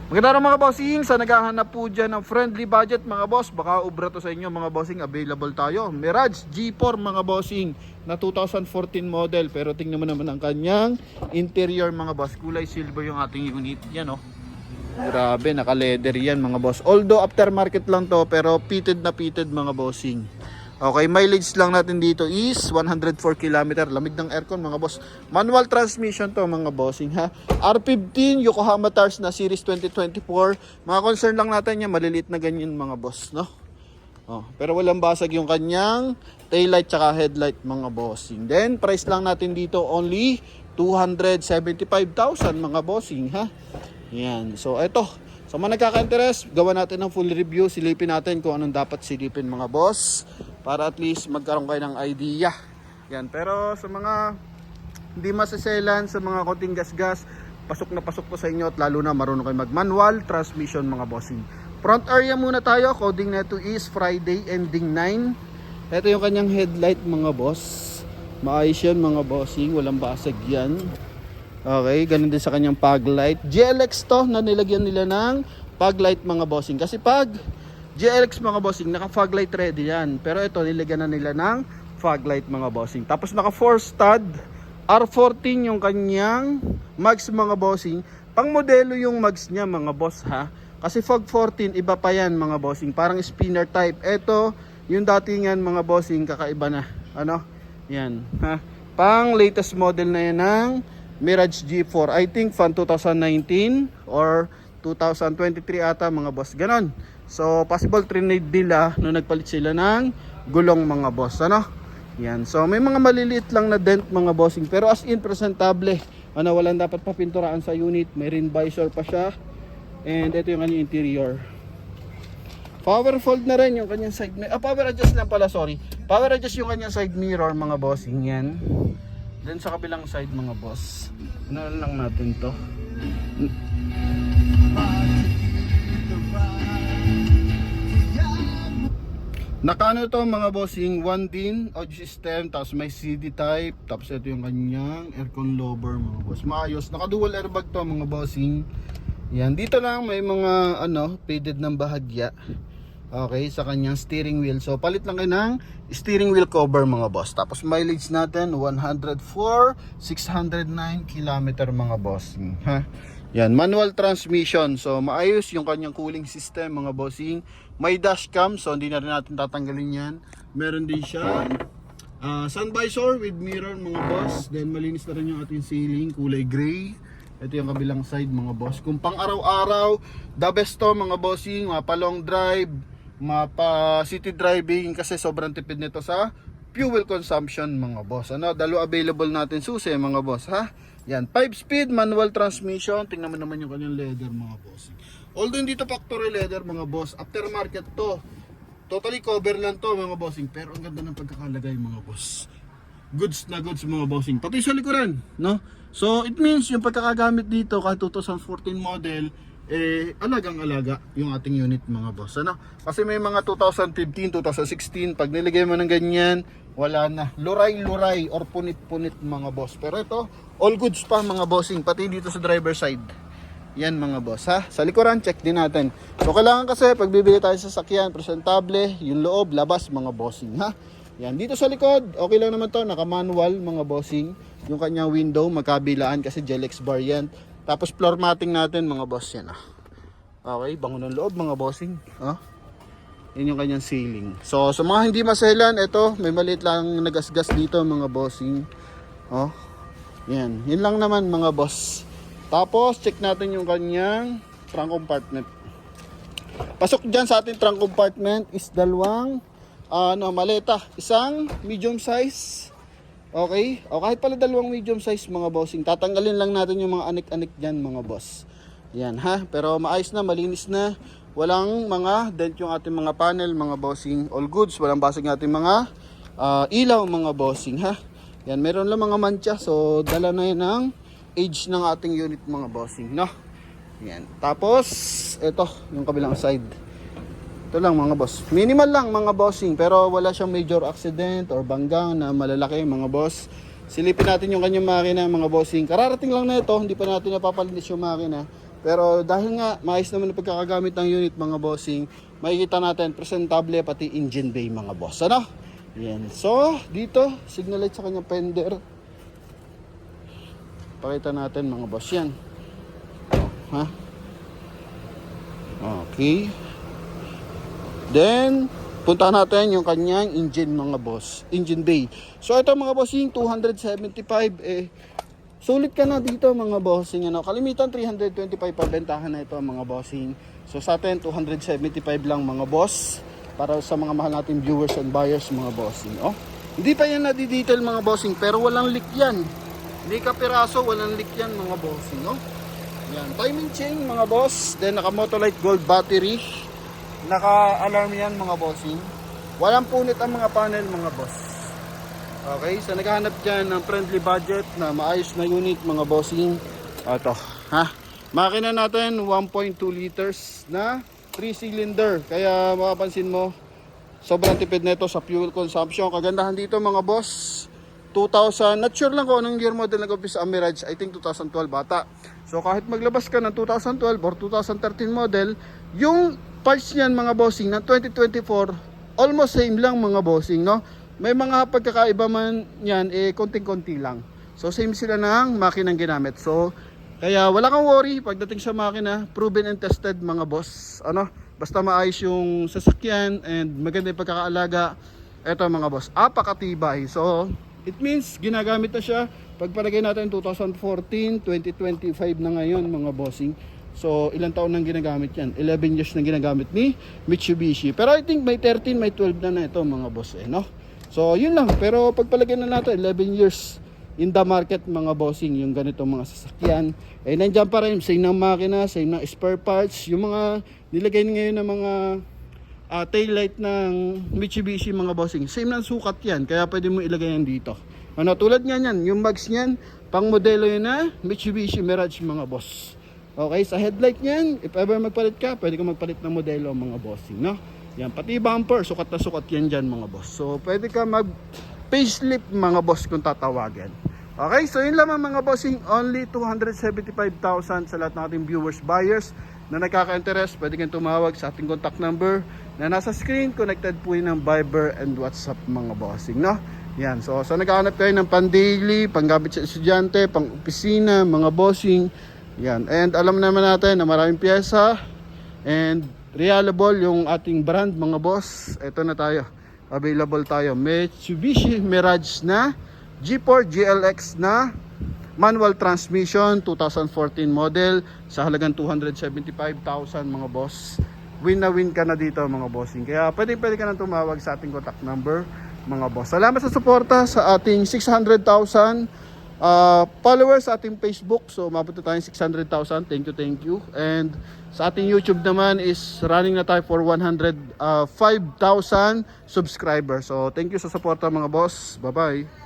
Magandang mga bossing, sa naghahanap po dyan ng friendly budget mga boss, baka ubra to sa inyo mga bossing, available tayo. Mirage G4 mga bossing na 2014 model, pero tingnan mo naman ang kanyang interior mga boss. Kulay silver yung ating unit, yan oh. Grabe, naka leather yan mga boss. Although aftermarket lang to, pero pitted na pitted mga bossing. Okay, mileage lang natin dito is 104 km. Lamig ng aircon mga boss. Manual transmission to mga bossing ha. R15 Yokohama Tars na series 2024. Mga concern lang natin yan, maliliit na ganyan mga boss, no? Oh, pero walang basag yung kanyang taillight tsaka headlight mga bossing. Then price lang natin dito only 275,000 mga bossing ha. Yan. So eto, sa mga nagkaka-interest, gawa natin ng full review, silipin natin kung anong dapat silipin mga boss para at least magkaroon kayo ng idea. Yan. Pero sa mga hindi masaselan, sa mga konting gas-gas, pasok na pasok to sa inyo at lalo na marunong kayo mag-manual transmission mga bossing. Front area muna tayo. Coding neto is Friday ending 9. Ito yung kanyang headlight mga boss. Maayos yan mga bossing. Walang basag yan. Okay, ganun din sa kanyang fog light. GLX to na nilagyan nila ng fog light mga bossing. Kasi pag GLX mga bossing, naka fog light ready yan. Pero ito nilagyan na nila ng fog light mga bossing. Tapos naka 4 stud R14 yung kanyang mags mga bossing. Pang modelo yung mags niya mga boss ha. Kasi fog 14 iba pa yan mga bossing. Parang spinner type. Ito yung datingan mga bossing, kakaiba na. Ano? Yan ha. Pang latest model na yan ng Mirage G4. I think fan 2019 or 2023 ata mga boss. Ganon. So possible trinade nila nung nagpalit sila ng gulong mga boss. Ano? Yan. So may mga maliliit lang na dent mga bossing. Pero as in presentable. Ano, walang dapat papinturaan sa unit. May rim visor pa siya. And ito yung kanyang interior. Power fold na rin yung kanyang side mirror. Power adjust lang pala, sorry. Power adjust yung kanyang side mirror mga bossing. Yan. Then sa kabilang side mga boss, ano lang natin to. Nakano to mga bossing, 1 din audio system, tapos may CD type, tapos ito yung kanyang aircon lower mga boss. Maayos, naka dual airbag to mga bossing. Yan, dito lang may mga ano, faded ng bahagya. Okay, sa kanyang steering wheel. So palit lang kayo ng steering wheel cover mga boss. Tapos mileage natin 104, 609 km mga boss. Ha? Yan, manual transmission. So maayos yung kanyang cooling system mga bossing. May dashcam, so hindi na rin natin tatanggalin yan. Meron din siya sun visor with mirror mga boss. Then malinis na rin yung ating ceiling, kulay gray. Ito yung kabilang side mga boss. Kung pang araw-araw, the best to mga bossing, mapa long drive, mapa city driving, kasi sobrang tipid nito sa fuel consumption mga boss. Ano, dalo available natin susi mga boss ha. Yan, 5-speed manual transmission. Tingnan mo naman yung kanyang leather mga boss. Although hindi to factory leather mga boss, aftermarket to. Totally cover lang to mga bossing, pero ang ganda ng pagkakalagay mga boss. Goods na goods mga bossing. Pati sa likuran, no? So it means yung pagkakagamit dito kahit 2014 model, alagang-alaga yung ating unit mga boss. Ano? Kasi may mga 2015, 2016, pag niligay mo ng ganyan, wala na. Luray-luray or punit-punit mga boss. Pero ito, all goods pa mga bossing, pati dito sa driver side. Yan mga boss ha. Sa likuran, check din natin. So kailangan kasi pag bibili tayo sa sakyan, presentable, yung loob, labas mga bossing ha. Yan, dito sa likod, okay lang naman to, naka-manual mga bossing. Yung kanyang window, magkabilaan kasi GLX variant. Tapos floor matting natin mga boss yan ah. Okay, bango ng loob mga bossing. Yan yung kanyang ceiling. So sa mga hindi maselan, ito, may maliit lang nagasgas dito mga bossing. Yan, yun lang naman mga boss. Tapos check natin yung kanyang trunk compartment. Pasok dyan sa ating trunk compartment is dalawang maleta. Isang medium size. Okay? O kahit pala dalawang medium size mga bossing. Tatanggalin lang natin yung mga anik-anik dyan mga boss. Yan ha. Pero maayos na, malinis na. Walang mga dent yung ating mga panel mga bossing. All goods. Walang basag ng ating mga ilaw mga bossing ha. Yan, meron lang mga mancha. So dala na yun ang age ng ating unit mga bossing, no? Yan. Tapos ito yung kabilang side. Ito lang mga boss. Minimal lang mga bossing, pero wala siyang major accident or banggang na malalaki mga boss. Silipin natin yung kanyang makina mga bossing. Kararating lang na ito, hindi pa natin napapalinis yung makina. Pero dahil nga maayos naman ang pagkakagamit ng unit mga bossing, makikita natin presentable pati engine bay mga boss. Ano? Yan. So, dito, signal light sa kanyang fender. Pakita natin mga boss yan. Ha? Okay. Then, punta natin yung kanyang engine mga boss. Engine bay. So, ito mga bossing, 275 sulit ka na dito mga bossing. Ano? Kalimitan 325 pabentahan na ito mga bossing. So, sa atin, 275 lang mga boss. Para sa mga mahal nating viewers and buyers mga bossing. Oh. Hindi pa yan nadi-detail mga bossing, pero walang leak yan. Hindi ka piraso, walang leak yan mga bossing. Oh. Yan, timing chain mga boss. Then naka Motolite Gold battery. Naka alarm yan mga bossing. Walang punit ang mga panel mga boss. Okay, so naghahanap dyan ng friendly budget na maayos na unit mga bossing. Ito, ha? Makina natin 1.2 liters na 3-cylinder. Kaya mapapansin mo, sobrang tipid nito sa fuel consumption. Kagandahan dito mga boss, 2000, not sure lang kung anong year model nag-umpisa ang Mirage. I think 2012 bata. So kahit maglabas ka ng 2012 or 2013 model, yung parts niyan mga bossing ng 2024, almost same lang mga bossing, no? May mga pagkakaiba man yan, konting-konti lang. So same sila ng makinang ginamit. So kaya wala kang worry pagdating sa makina, proven and tested mga boss. Ano? Basta maayos yung sasakyan and maganda yung pagkakaalaga. Ito mga boss, apakatibay. So, it means ginagamit na siya. Pagpalagay natin 2014, 2025 na ngayon mga bossing. So, ilang taon nang ginagamit yan? 11 years na ginagamit ni Mitsubishi. Pero I think may 13, may 12 na ito mga boss no? So, yun lang. Pero pagpalagay na natin 11 years in the market mga bossing, yung ganitong mga sasakyan nandiyan pa rin, same ng makina, same ng spare parts, yung mga nilagay ngayon ng mga tail light ng Mitsubishi mga bossing, same ng sukat yan, kaya pwede mo ilagay yan dito. Ano, tulad nga yan, yung bags nyan pang modelo yun na Mitsubishi Mirage mga boss. Okay, sa headlight nyan, if ever magpalit ka, pwede ka magpalit ng modelo mga bossing, no? Yan, pati bumper, sukat na sukat yan dyan mga boss. So pwede ka mag facelift mga boss kung tatawagin. Okay, so yun lamang mga bossing, only 275,000 sa lahat ng ating viewers, buyers na nagkaka-interest. Pwede kang tumawag sa ating contact number na nasa screen. Connected po yun ng Viber and WhatsApp mga bossing, no? Yan, so naghahanap kayo ng pang-daily, pang-gamit sa estudyante, pang-opisina, mga bossing. Yan, and alam naman natin na maraming pyesa and reliable yung ating brand mga boss. Ito na tayo, available tayo, Mitsubishi Mirage na G4 GLX na manual transmission 2014 model sa halagang 275,000 mga boss. Win na win ka na dito mga bossing. Kaya pwede ka na tumawag sa ating contact number mga boss. Salamat sa suporta sa ating 600,000 followers sa ating Facebook. So mapunta tayong 600,000. Thank you. And sa ating YouTube naman is running na tayo for 105,000 subscribers. So thank you sa suporta mga boss. Bye bye.